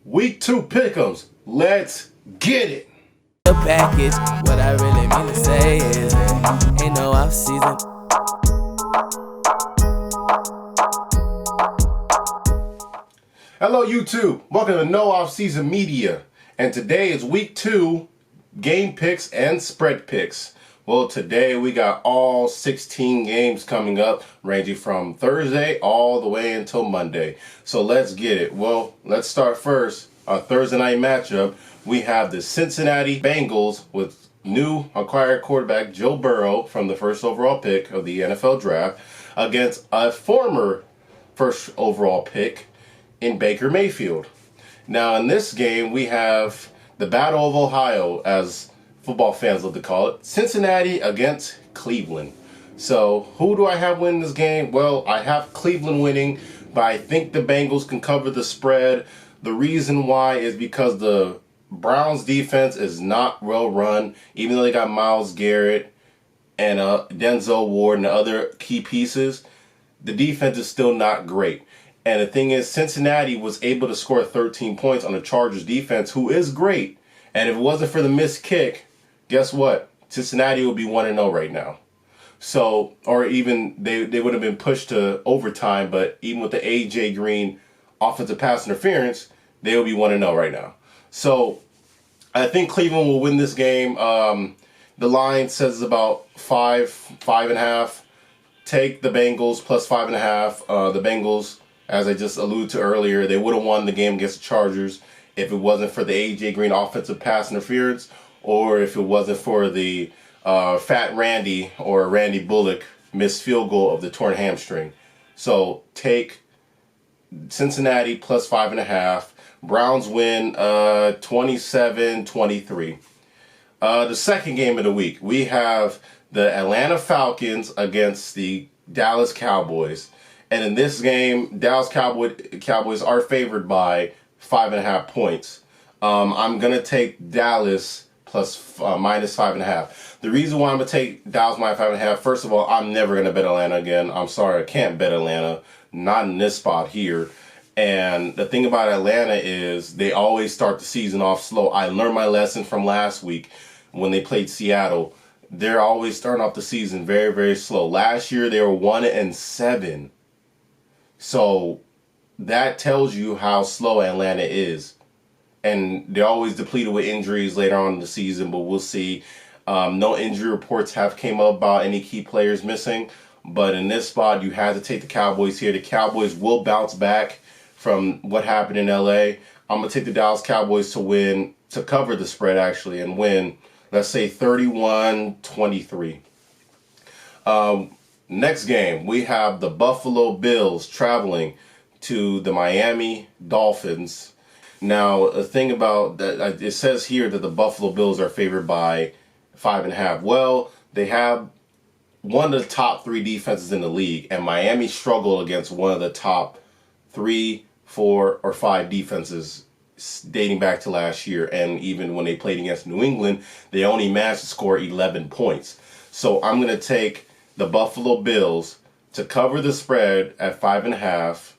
Week 2 pick'ems. Let's get it. The package, what I really mean to say is, ain't no off season. Hello YouTube, welcome to No Off Season Media, and today is week 2 game picks and spread picks. Well, today we got all 16 games coming up, ranging from Thursday all the way until Monday. So let's get it. Well, let's start first. Our Thursday night matchup, we have the Cincinnati Bengals with new acquired quarterback Joe Burrow from the first overall pick of the NFL draft against a former first overall pick in Baker Mayfield. Now in this game, we have the Battle of Ohio, as football fans love to call it, Cincinnati against Cleveland. So who do I have winning this game? Well, I have Cleveland winning, but I think the Bengals can cover the spread. The reason why is because the Browns defense is not well run, even though they got Myles Garrett and Denzel Ward and the other key pieces. The defense is still not great. And the thing is, Cincinnati was able to score 13 points on the Chargers defense, who is great. And if it wasn't for the missed kick, guess what? Cincinnati would be 1-0 right now. So, or even they would have been pushed to overtime, but even with the A.J. Green offensive pass interference, they would be 1-0 right now. So, I think Cleveland will win this game. The line says about 5.5. Take the Bengals plus 5.5. The Bengals, as I just alluded to earlier, they would have won the game against the Chargers if it wasn't for the A.J. Green offensive pass interference, or if it wasn't for the Fat Randy or Randy Bullock missed field goal of the torn hamstring. So take Cincinnati plus 5.5. Browns win 27-23. The second game of the week, we have the Atlanta Falcons against the Dallas Cowboys. And in this game, Dallas Cowboys are favored by 5.5 points. I'm going to take Dallas plus minus 5.5. The reason why I'm going to take Dallas minus 5.5, first of all, I'm never going to bet Atlanta again. I'm sorry, I can't bet Atlanta. Not in this spot here. And the thing about Atlanta is they always start the season off slow. I learned my lesson from last week when they played Seattle. They're always starting off the season very, very slow. Last year, they were 1-7. So that tells you how slow Atlanta is. And they're always depleted with injuries later on in the season, but we'll see. No injury reports have came up about any key players missing. But in this spot, you had to take the Cowboys here. The Cowboys will bounce back from what happened in L.A. I'm going to take the Dallas Cowboys to win, to cover the spread actually, and win, let's say 31-23. Next game, we have the Buffalo Bills traveling to the Miami Dolphins. Now, the thing about that, it says here that the Buffalo Bills are favored by 5.5. Well, they have one of the top 3 defenses in the league, and Miami struggled against one of the top 3, 4, or 5 defenses dating back to last year. And even when they played against New England, they only managed to score 11 points. So I'm going to take the Buffalo Bills to cover the spread at 5.5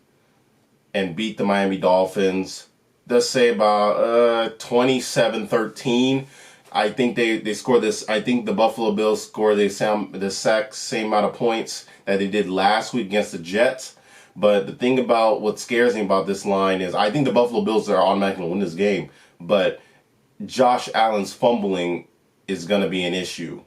and beat the Miami Dolphins. Let's say about 27-13. I think they score this. I think the Buffalo Bills score the exact same amount of points that they did last week against the Jets. But the thing about what scares me about this line is I think the Buffalo Bills are automatically going to win this game. But Josh Allen's fumbling is going to be an issue.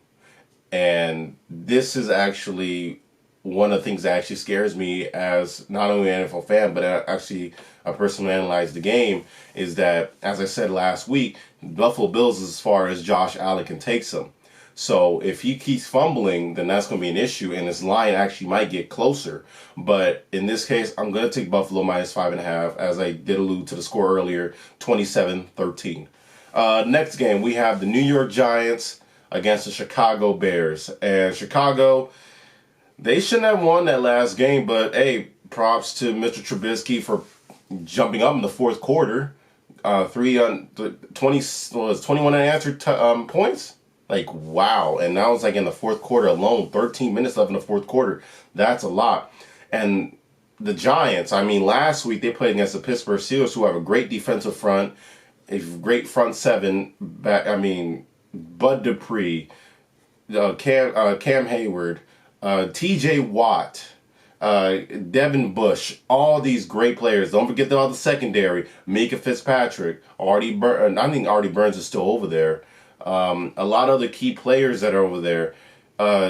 And this is actually one of the things that actually scares me as not only an NFL fan, but actually a person who analyzed the game, is that, as I said last week, Buffalo Bills is as far as Josh Allen can take them. So if he keeps fumbling, then that's going to be an issue, and this line actually might get closer. But in this case, I'm going to take Buffalo minus 5.5, as I did allude to the score earlier, 27-13. Next game, we have the New York Giants against the Chicago Bears. And Chicago, they shouldn't have won that last game, but hey, props to Mr. Trubisky for jumping up in the fourth quarter. 21 unanswered points. Like, wow. And that was like in the fourth quarter alone. 13 minutes left in the fourth quarter. That's a lot. And the Giants, I mean, last week they played against the Pittsburgh Steelers, who have a great defensive front, a great front seven. Bud Dupree, Cam Hayward, T.J. Watt, Devin Bush, all these great players. Don't forget all the secondary. Mika Fitzpatrick, I think Artie Burns is still over there. A lot of other key players that are over there.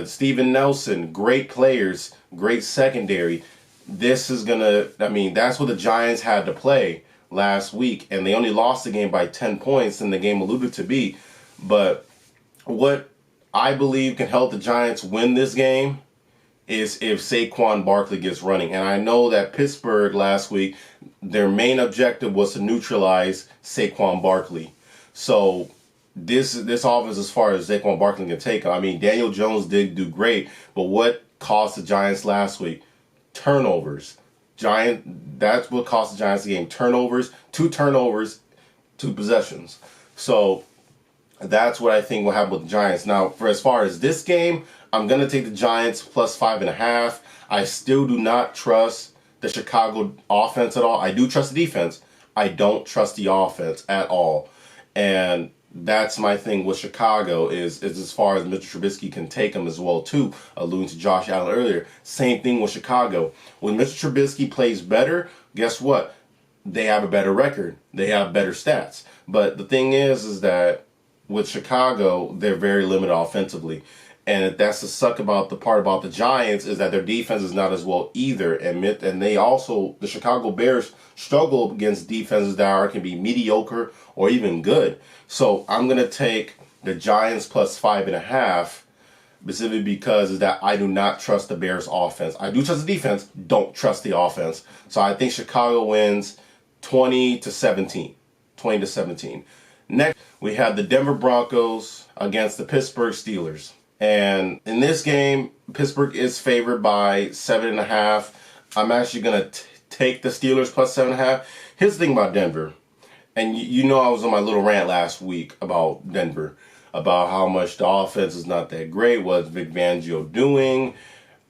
Steven Nelson, great players, great secondary. This is that's what the Giants had to play last week, and they only lost the game by 10 points, and the game alluded to be. But what I believe can help the Giants win this game is if Saquon Barkley gets running. And I know that Pittsburgh last week, their main objective was to neutralize Saquon Barkley. So this offense, as far as Saquon Barkley can take, I mean, Daniel Jones did do great, but what cost the Giants last week? Turnovers. That's what cost the Giants the game. Turnovers, 2 possessions. So that's what I think will happen with the Giants. Now, for as far as this game, I'm going to take the Giants plus 5.5. I still do not trust the Chicago offense at all. I do trust the defense. I don't trust the offense at all. And that's my thing with Chicago is as far as Mr. Trubisky can take them as well, too, alluding to Josh Allen earlier. Same thing with Chicago. When Mr. Trubisky plays better, guess what? They have a better record. They have better stats. But the thing is that with Chicago, they're very limited offensively. And that's the part about the Giants is that their defense is not as well either. And the Chicago Bears struggle against defenses that can be mediocre or even good. So I'm going to take the Giants plus 5.5, specifically because is that I do not trust the Bears offense. I do trust the defense, don't trust the offense. So I think Chicago wins 20-17. 20-17. Next, we have the Denver Broncos against the Pittsburgh Steelers. And in this game, Pittsburgh is favored by 7.5. I'm actually going to take the Steelers plus 7.5. Here's the thing about Denver. And you know I was on my little rant last week about Denver, about how much the offense is not that great. What's Vic Fangio doing?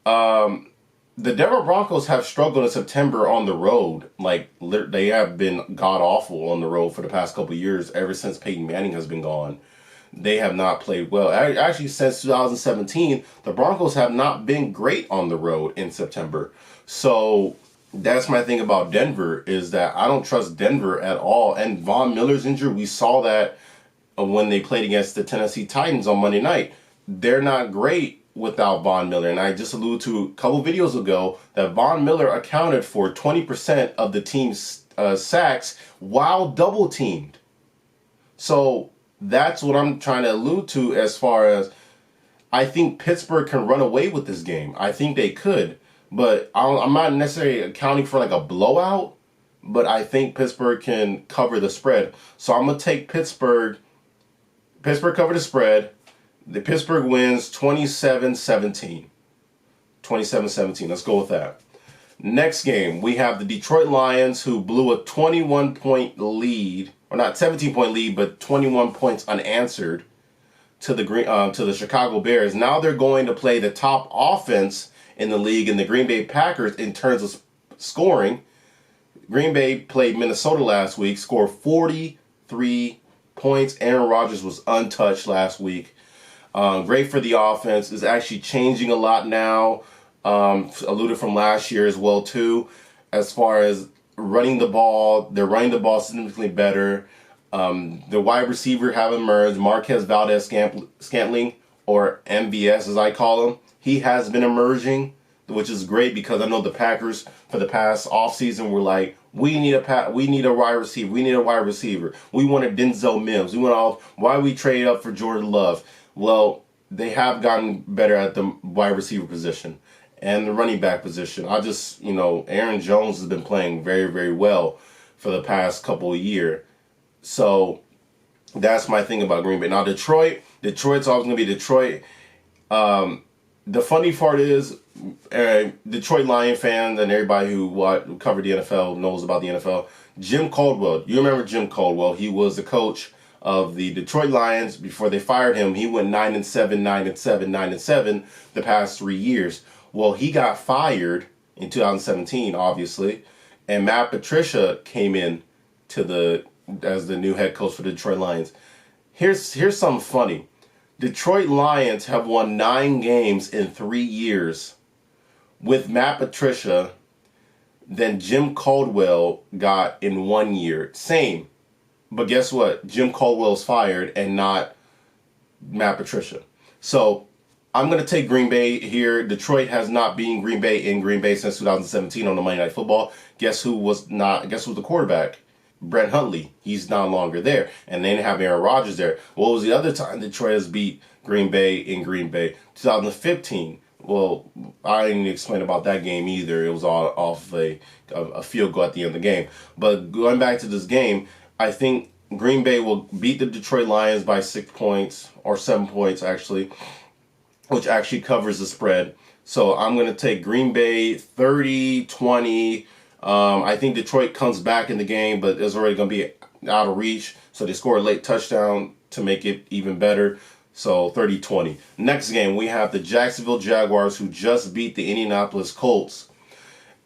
The Denver Broncos have struggled in September on the road. Like, they have been god-awful on the road for the past couple of years, ever since Peyton Manning has been gone. They have not played well. Actually, since 2017, the Broncos have not been great on the road in September. So that's my thing about Denver, is that I don't trust Denver at all. And Von Miller's injured. We saw that when they played against the Tennessee Titans on Monday night. They're not great without Von Miller. And I just alluded to a couple videos ago that Von Miller accounted for 20% of the team's sacks while double-teamed. So that's what I'm trying to allude to as far as I think Pittsburgh can run away with this game. I think they could. But I'm not necessarily accounting for like a blowout, but I think Pittsburgh can cover the spread. So I'm going to take Pittsburgh. Pittsburgh cover the spread. The Pittsburgh wins 27-17. 27-17. Let's go with that. Next game, we have the Detroit Lions, who blew a 21-point lead, or not 17-point lead, but 21 points unanswered to the Chicago Bears. Now they're going to play the top offense in the league in the Green Bay Packers in terms of scoring. Green Bay played Minnesota last week, scored 43 points. Aaron Rodgers was untouched last week. Great for the offense. Is actually changing a lot now. Alluded from last year as well too. As far as running the ball, they're running the ball significantly better. The wide receiver have emerged. Marquez Valdes-Scantling, or MVS as I call him, he has been emerging, which is great because I know the Packers for the past offseason were like, we need a wide receiver. We need a wide receiver. We wanted Denzel Mims. Why we trade up for Jordan Love? Well, they have gotten better at the wide receiver position and the running back position. Aaron Jones has been playing very, very well for the past couple of years. So that's my thing about Green Bay. Now, Detroit's always going to be Detroit. The funny part is, Detroit Lion fans and everybody who covered the NFL knows about the NFL. Jim Caldwell. You remember Jim Caldwell. He was the coach of the Detroit Lions. Before they fired him, he went 9-7, 9-7, 9-7 the past 3 years. Well, he got fired in 2017, obviously, and Matt Patricia came in as the new head coach for the Detroit Lions. Here's something funny. Detroit Lions have won 9 games in 3 years with Matt Patricia than Jim Caldwell got in 1 year. Same. But guess what? Jim Caldwell's fired and not Matt Patricia. So I'm going to take Green Bay here. Detroit has not beaten Green Bay in Green Bay since 2017 on the Monday Night Football. Guess who's the quarterback? Brett Hundley. He's no longer there. And they didn't have Aaron Rodgers there. What was the other time Detroit has beat Green Bay in Green Bay? 2015. Well, I didn't explain about that game either. It was all off a field goal at the end of the game. But going back to this game, I think Green Bay will beat the Detroit Lions by 6 points, or 7 points actually, which actually covers the spread. So I'm going to take Green Bay 30-20. I think Detroit comes back in the game, but it's already going to be out of reach. So they score a late touchdown to make it even better. So 30-20. Next game, we have the Jacksonville Jaguars, who just beat the Indianapolis Colts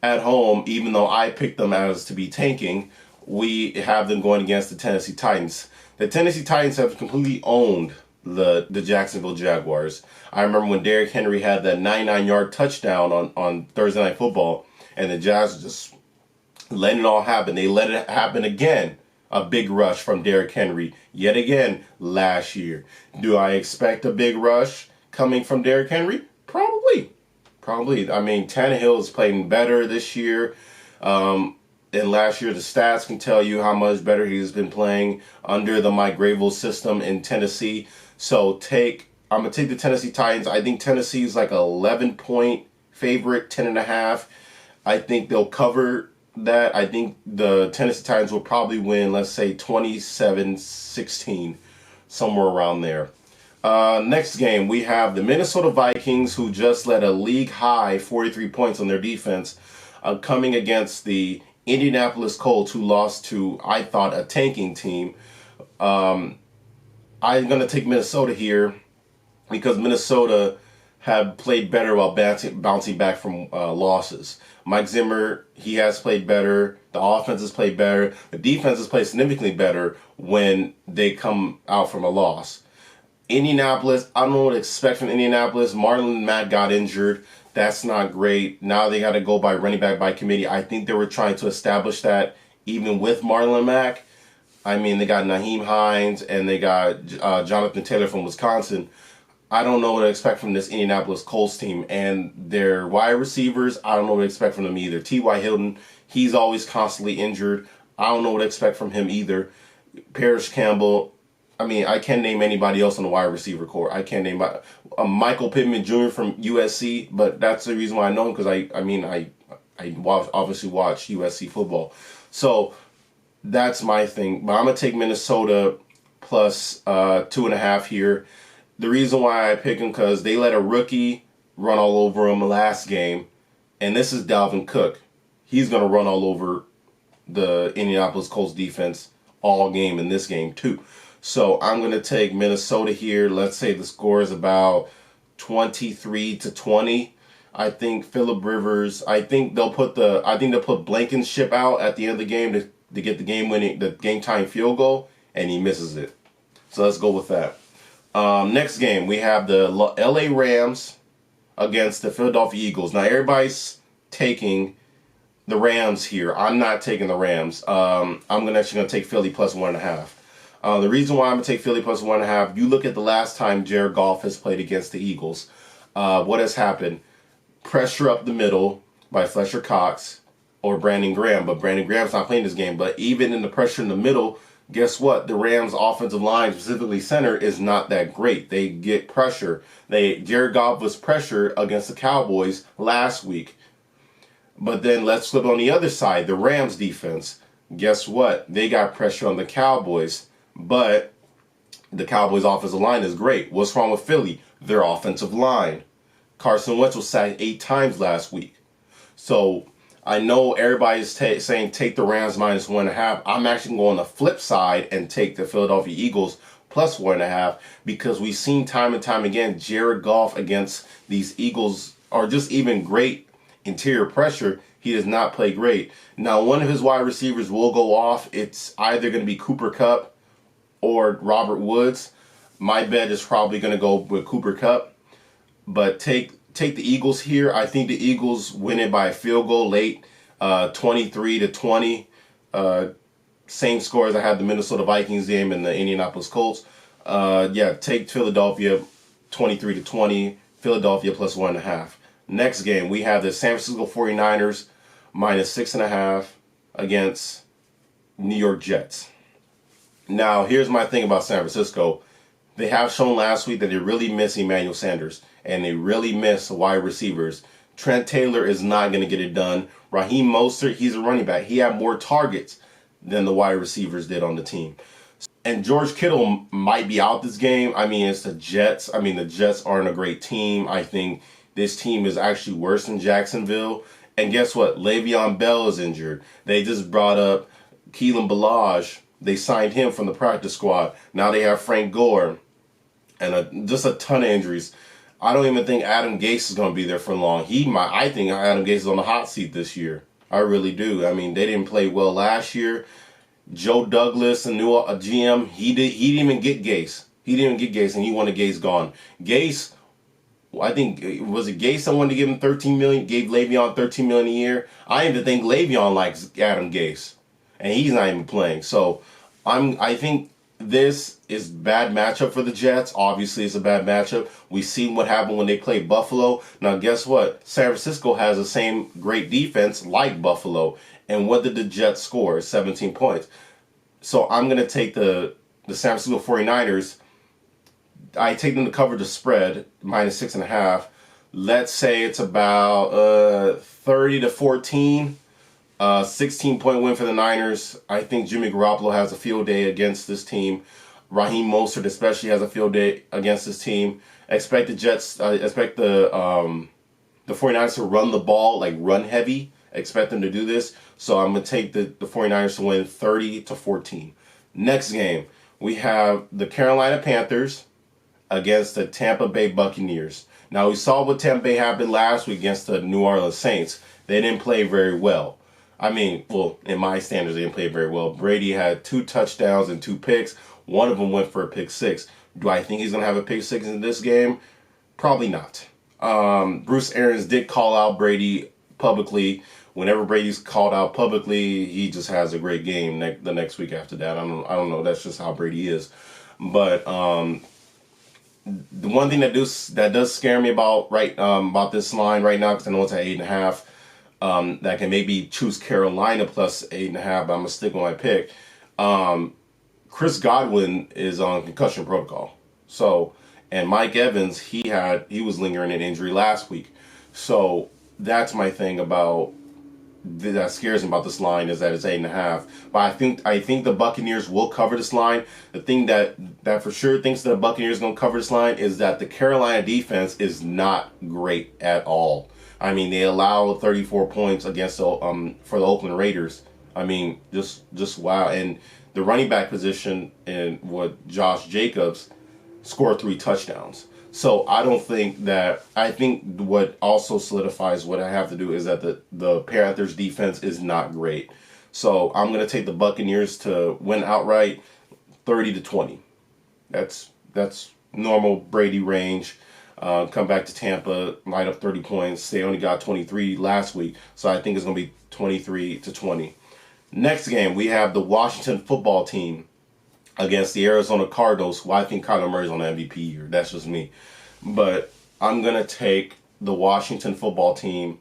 at home. Even though I picked them as to be tanking, we have them going against the Tennessee Titans. The Tennessee Titans have completely owned the Jacksonville Jaguars. I remember when Derrick Henry had that 99-yard touchdown on Thursday Night Football, and the Jazz just let it all happen. They let it happen again. A big rush from Derrick Henry yet again last year. Do I expect a big rush coming from Derrick Henry? Probably. I mean, Tannehill is playing better this year. And last year, the stats can tell you how much better he's been playing under the Mike Vrabel system in Tennessee. So I'm going to take the Tennessee Titans. I think Tennessee is like an 11-point favorite, 10.5. I think they'll cover that. I think the Tennessee Titans will probably win, let's say 27-16, somewhere around there. Next game, we have the Minnesota Vikings, who just led a league-high 43 points on their defense, coming against the Indianapolis Colts, who lost to, I thought, a tanking team. I'm going to take Minnesota here because Minnesota have played better while bouncing back from losses. Mike Zimmer, he has played better. The offense has played better. The defense has played significantly better when they come out from a loss. Indianapolis, I don't know what to expect from Indianapolis. Marlon Mack got injured. That's not great. Now they got to go by running back by committee. I think they were trying to establish that even with Marlon Mack. I mean, they got Naheem Hines and they got Jonathan Taylor from Wisconsin. I don't know what to expect from this Indianapolis Colts team. And their wide receivers, I don't know what to expect from them either. T.Y. Hilton, he's always constantly injured. I don't know what to expect from him either. Parrish Campbell, I mean, I can't name anybody else on the wide receiver core. I can't name Michael Pittman Jr. from USC, but that's the reason why I know him, because I obviously watch USC football. So that's my thing. But I'm going to take Minnesota plus 2.5 here. The reason why I pick them, because they let a rookie run all over them last game, and this is Dalvin Cook. He's going to run all over the Indianapolis Colts defense all game in this game too. So I'm going to take Minnesota here. Let's say the score is about 23-20. I think Phillip Rivers, I think they'll put Blankenship out at the end of the game to get the game time field goal, and he misses it. So let's go with that. Next game, we have the LA Rams against the Philadelphia Eagles. Now, everybody's taking the Rams here. I'm not taking the Rams. I'm actually going to take Philly plus 1.5. The reason why I'm going to take Philly plus 1.5, you look at the last time Jared Goff has played against the Eagles. What has happened? Pressure up the middle by Fletcher Cox or Brandon Graham. But Brandon Graham's not playing this game. But even in the pressure in the middle, guess what? The Rams' offensive line, specifically center, is not that great. They get pressure. Jared Goff was pressure against the Cowboys last week. But then let's flip on the other side. The Rams' defense, guess what? They got pressure on the Cowboys. But the Cowboys' offensive line is great. What's wrong with Philly? Their offensive line. Carson Wentz was sacked 8 times last week. So I know everybody's saying take the Rams minus 1.5. I'm actually going on the flip side and take the Philadelphia Eagles plus 1.5, because we've seen time and time again Jared Goff against these Eagles are just even great interior pressure, he does not play great. Now, one of his wide receivers will go off. It's either going to be Cooper Kupp or Robert Woods. My bet is probably going to go with Cooper Kupp. But take the Eagles here. I think the Eagles win it by a field goal late, 23-20. Same score as I had the Minnesota Vikings game and the Indianapolis Colts. Take Philadelphia 23-20. Philadelphia plus 1.5. Next game, we have the San Francisco 49ers minus 6.5 against New York Jets. Now, here's my thing about San Francisco. They have shown last week that they really miss Emmanuel Sanders, and they really miss wide receivers. Trent Taylor is not going to get it done. Raheem Mostert, he's a running back. He had more targets than the wide receivers did on the team. And George Kittle might be out this game. I mean, it's the Jets. I mean, the Jets aren't a great team. I think this team is actually worse than Jacksonville. And guess what? Le'Veon Bell is injured. They just brought up Keelan Ballage. They signed him from the practice squad. Now they have Frank Gore and just a ton of injuries. I don't even think Adam Gase is going to be there for long. I think Adam Gase is on the hot seat this year. I really do. I mean, they didn't play well last year. Joe Douglas, a new GM, he didn't even get Gase. He didn't even get Gase, and he wanted Gase gone. Gase, I think, was it Gase that wanted to give him $13 million, gave Le'Veon $13 million a year? I even think Le'Veon likes Adam Gase, and he's not even playing. So I think this is bad matchup for the Jets. Obviously, it's a bad matchup. We've seen what happened when they played Buffalo. Now, guess what? San Francisco has the same great defense like Buffalo. And what did the Jets score? 17 points. So I'm going to take the San Francisco 49ers. I take them to cover the spread, minus 6.5. Let's say it's about 30-14. 16-point win for the Niners. I think Jimmy Garoppolo has a field day against this team. Raheem Mostert especially has a field day against this team. Expect the 49ers to run the ball, like run heavy. Expect them to do this. So I'm going to take the 49ers to win 30-14. Next game, we have the Carolina Panthers against the Tampa Bay Buccaneers. Now, we saw what Tampa Bay happened last week against the New Orleans Saints. They didn't play very well. I mean, well, in my standards, they didn't play very well. Brady had 2 touchdowns and 2 picks. One of them went for a pick 6. Do I think he's going to have a pick 6 in this game? Probably not. Bruce Arians did call out Brady publicly. Whenever Brady's called out publicly, he just has a great game the next week after that. I don't know. That's just how Brady is. But the one thing that does scare me about this line right now, because I know it's at 8.5. That can maybe choose Carolina plus 8.5, but I'm gonna stick with my pick. Chris Godwin is on concussion protocol. So, and Mike Evans, he was lingering an injury last week. So that's my thing that scares me about this line, is that it's 8.5. But I think the Buccaneers will cover this line. The thing that for sure thinks that the Buccaneers gonna cover this line is that the Carolina defense is not great at all. I mean, they allow 34 points against for the Oakland Raiders. I mean, just wow. And the running back position and what Josh Jacobs scored 3 touchdowns. So I think what also solidifies what I have to do is that the Panthers defense is not great. So I'm going to take the Buccaneers to win outright 30-20. That's normal Brady range. Come back to Tampa, line up 30 points. They only got 23 last week, so I think it's going to be 23-20. Next game, we have the Washington football team against the Arizona Cardinals, who I think Kyler Murray's on the MVP year. That's just me. But I'm going to take the Washington football team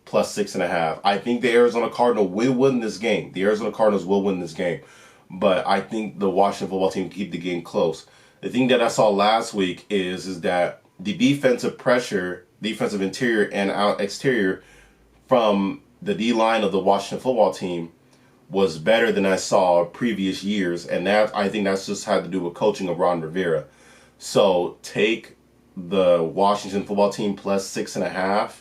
plus 6.5. I think the Arizona Cardinals will win this game. The Arizona Cardinals will win this game. But I think the Washington football team keep the game close. The thing that I saw last week is that the defensive pressure, defensive interior and out exterior from the D-line of the Washington football team was better than I saw previous years, and that I think that's just had to do with coaching of Ron Rivera. So take the Washington football team plus 6.5.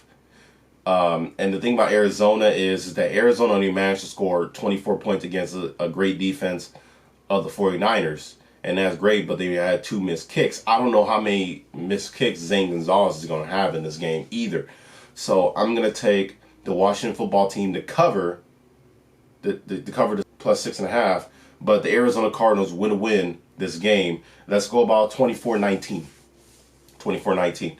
And the thing about Arizona is that Arizona only managed to score 24 points against a great defense of the 49ers. And that's great, but they had 2 missed kicks. I don't know how many missed kicks Zane Gonzalez is going to have in this game either. So I'm going to take the Washington football team to cover the plus 6.5, but the Arizona Cardinals win this game. Let's go about 24-19. 24-19.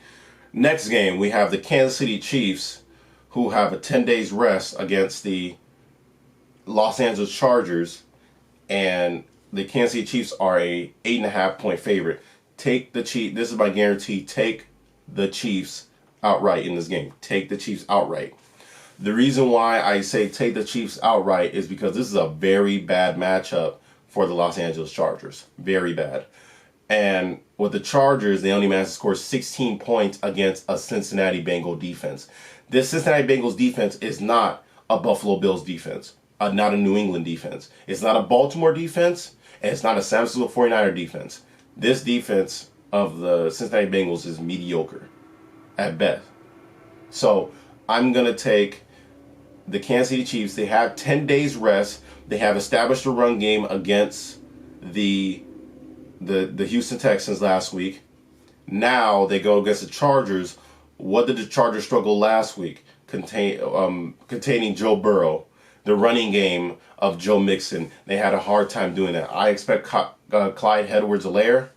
Next game, we have the Kansas City Chiefs, who have a 10 days rest against the Los Angeles Chargers, and the Kansas City Chiefs are a 8.5-point favorite. Take the Chiefs. This is my guarantee. Take the Chiefs outright in this game. Take the Chiefs outright. The reason why I say take the Chiefs outright is because this is a very bad matchup for the Los Angeles Chargers. Very bad. And with the Chargers, they only managed to score 16 points against a Cincinnati Bengals defense. This Cincinnati Bengals defense is not a Buffalo Bills defense, not a New England defense. It's not a Baltimore defense, and it's not a San Francisco 49er defense. This defense of the Cincinnati Bengals is mediocre at best. So I'm going to take the Kansas City Chiefs. They have 10 days rest. They have established a run game against the Houston Texans last week. Now they go against the Chargers. What did the Chargers struggle last week? Containing Joe Burrow, the running game of Joe Mixon. They had a hard time doing that. I expect Clyde Edwards-Helaire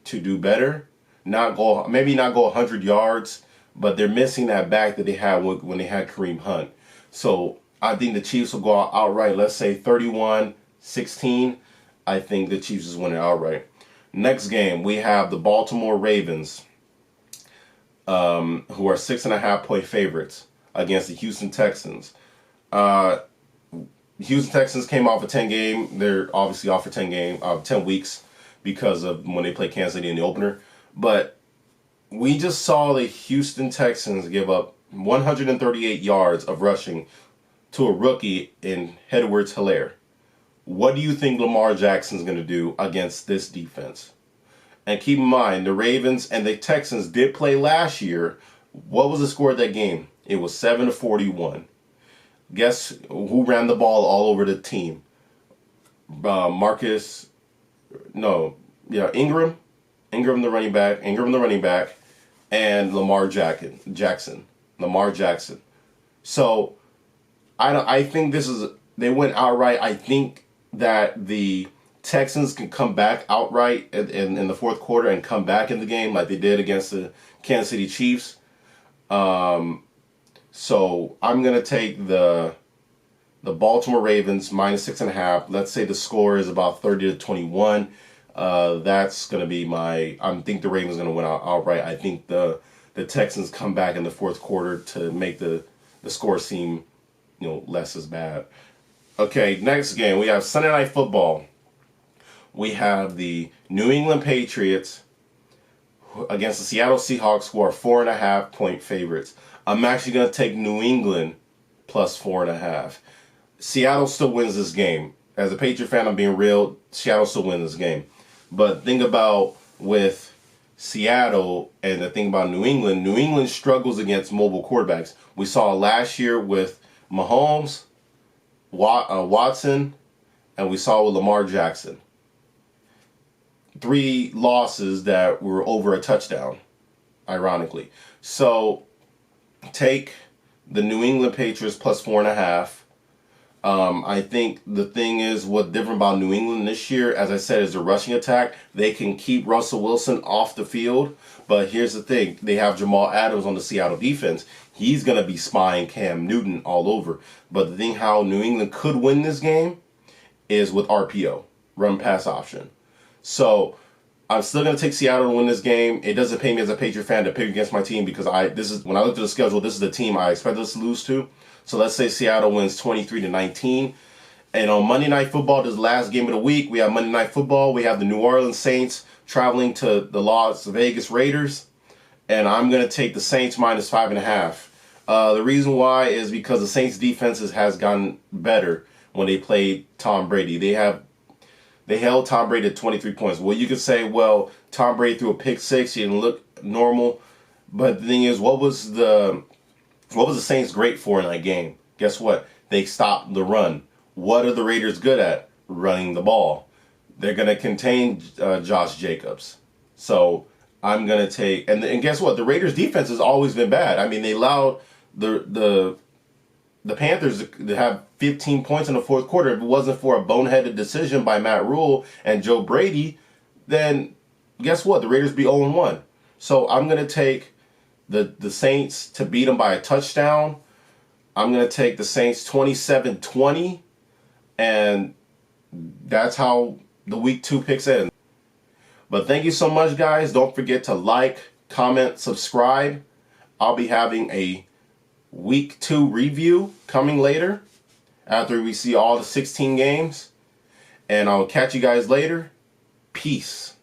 to do better. Maybe not go 100 yards, but they're missing that back that they had when they had Kareem Hunt. So I think the Chiefs will go out outright. Let's say 31-16. I think the Chiefs is winning outright. Next game, we have the Baltimore Ravens, who are 6.5-point favorites against the Houston Texans. Houston Texans came off a 10 game. They're obviously off for 10 weeks because of when they played Kansas City in the opener. But we just saw the Houston Texans give up 138 yards of rushing to a rookie in Edwards-Helaire. What do you think Lamar Jackson's going to do against this defense? And keep in mind, the Ravens and the Texans did play last year. What was the score of that game? It was 7-41. Guess who ran the ball all over the team? Ingram. Ingram the running back, and Lamar Jackson. Lamar Jackson. So I think they went outright. I think that the Texans can come back outright in the fourth quarter and come back in the game like they did against the Kansas City Chiefs. So I'm going to take the Baltimore Ravens minus 6.5. Let's say the score is about 30-21. That's going to be I think the Ravens are going to win outright. I think the Texans come back in the fourth quarter to make the score seem less as bad. Okay, next game. We have Sunday Night Football. We have the New England Patriots against the Seattle Seahawks, who are 4.5-point favorites. I'm actually going to take New England plus 4.5. Seattle still wins this game. As a Patriot fan, I'm being real. Seattle still wins this game. But think about with Seattle and the thing about New England struggles against mobile quarterbacks. We saw last year with Mahomes, Watson, and we saw with Lamar Jackson. 3 losses that were over a touchdown, ironically. So take the New England Patriots plus 4.5. I think the thing is what's different about New England this year, as I said, is the rushing attack. They can keep Russell Wilson off the field, but here's the thing. They have Jamal Adams on the Seattle defense. He's going to be spying Cam Newton all over. But the thing how New England could win this game is with RPO, run pass option. So I'm still going to take Seattle to win this game. It doesn't pay me as a Patriot fan to pick against my team because when I looked at the schedule, this is the team I expect us to lose to. So let's say Seattle wins 23-19. And on Monday Night Football, this last game of the week, we have Monday Night Football. We have the New Orleans Saints traveling to the Las Vegas Raiders. And I'm going to take the Saints minus 5.5. The reason why is because the Saints defenses has gotten better when they played Tom Brady. They held Tom Brady at 23 points. Well, you could say, well, Tom Brady threw a pick 6. He didn't look normal. But the thing is, what was the Saints great for in that game? Guess what? They stopped the run. What are the Raiders good at? Running the ball. They're going to contain Josh Jacobs. So I'm going to take... And guess what? The Raiders' defense has always been bad. I mean, they allowed the Panthers have 15 points in the fourth quarter. If it wasn't for a boneheaded decision by Matt Rule and Joe Brady, then guess what? The Raiders be 0-1. So I'm going to take the Saints to beat them by a touchdown. I'm going to take the Saints 27-20. And that's how the week 2 picks end. But thank you so much, guys. Don't forget to like, comment, subscribe. I'll be having a week 2 review coming later after we see all the 16 games. And I'll catch you guys later. Peace.